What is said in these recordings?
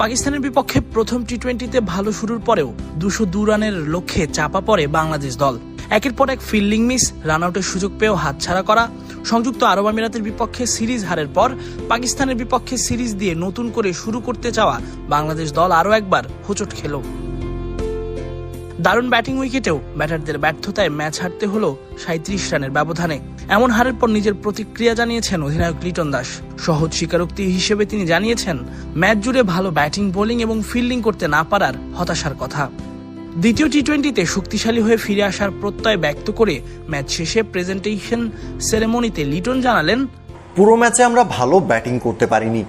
পাকিস্তানের বিপক্ষে প্রথম টি-20তে ভালো শুরুর পরেও 202 রানের লক্ষ্যে চাপা পড়ে বাংলাদেশ দল। একের পর এক ফিল্ডিং মিস, রান আউটের সুযোগ পেয়েও হাতছাড়া করা। সংযুক্ত আরব আমিরাতের বিপক্ষে সিরিজ হারের পর পাকিস্তানের বিপক্ষে সিরিজ দিয়ে নতুন করে শুরু করতে চাওয়া বাংলাদেশ দল আরও একবার হোঁচট খেল। দারুণ ব্যাটিং উইকেটেও ব্যাটারদের ব্যর্থতায় ম্যাচ হারতে হলো 37 রানের ব্যবধানে। এমন হারের পর নিজের প্রতিক্রিয়া জানিয়েছেন অধিনায়ক লিটন দাস। সহজ স্বীকারোক্তি হিসেবে তিনি জানিয়েছেন ম্যাচ জুড়ে ভালো ব্যাটিং, বোলিং এবং ফিল্ডিং করতে না পারার হতাশার কথা। দ্বিতীয় টি-20তে শক্তিশালী হয়ে ফিরে আসার প্রত্যয় ব্যক্ত করে ম্যাচ শেষে প্রেজেন্টেশন সেরেমনিতে লিটন জানালেন, পুরো ম্যাচে আমরা ভালো ব্যাটিং করতে পারিনি,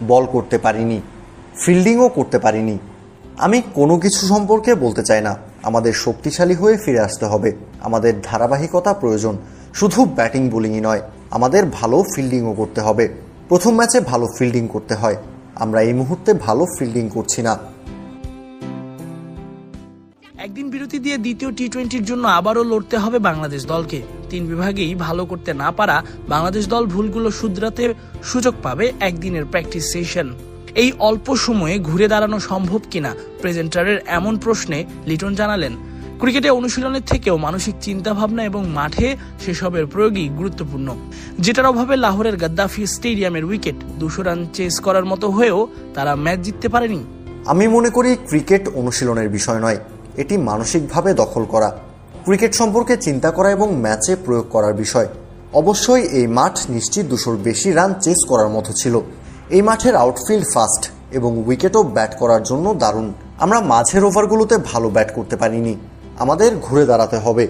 বল করতে পারিনি, ফিল্ডিংও করতে পারিনি। আমি কোনো কিছু সম্পর্কে বলতে চাই না। আমাদের শক্তিশালী হয়ে ফিরে আসতে হবে। আমাদের ধারাবাহিকতা প্রয়োজন, শুধু ব্যাটিং বোলিংই নয়, আমাদের ভালো ফিল্ডিংও করতে হবে। প্রথম ম্যাচে ভালো ফিল্ডিং করতে হয়, আমরা এই মুহূর্তে ভালো ফিল্ডিং করছি না। একদিন বিরতি দিয়ে দ্বিতীয় টি-20র জন্য আবারও লড়তে হবে বাংলাদেশ দলকে। 3 বিভাগেই ভালো করতে না পারা বাংলাদেশ দল ভুলগুলো শুধরাতে সুযোগ পাবে একদিনের প্র্যাকটিস সেশন। এই অল্প সময়ে ঘুরে দাঁড়ানো সম্ভব কিনা প্রেজেন্টারের এমন প্রশ্নে লিটন জানালেন, ক্রিকেটে অনুশীলনের থেকেও মানসিক চিন্তাভাবনা এবং মাঠে সেসবের প্রয়োগই গুরুত্বপূর্ণ, যেটার অভাবে লাহোরের গাদ্দাফি স্টেডিয়ামের উইকেট 200 রান চেস করার মতো হয়েও তারা ম্যাচ জিততে পারেনি। আমি মনে করি ক্রিকেট অনুশীলনের বিষয় নয়, এটি মানসিকভাবে দখল করা, ক্রিকেট সম্পর্কে চিন্তা করা এবং ম্যাচে প্রয়োগ করার বিষয়। অবশ্যই এই মাঠ নিশ্চিত 200-র বেশি রান চেস করার মতো ছিল। এই মাঠের আউটফিল্ড ফাস্ট এবং উইকেটও ব্যাট করার জন্য দারুণ। আমরা মাঝের ওভারগুলোতে ভালো ব্যাট করতে পারিনি, আমাদের ঘুরে দাঁড়াতে হবে।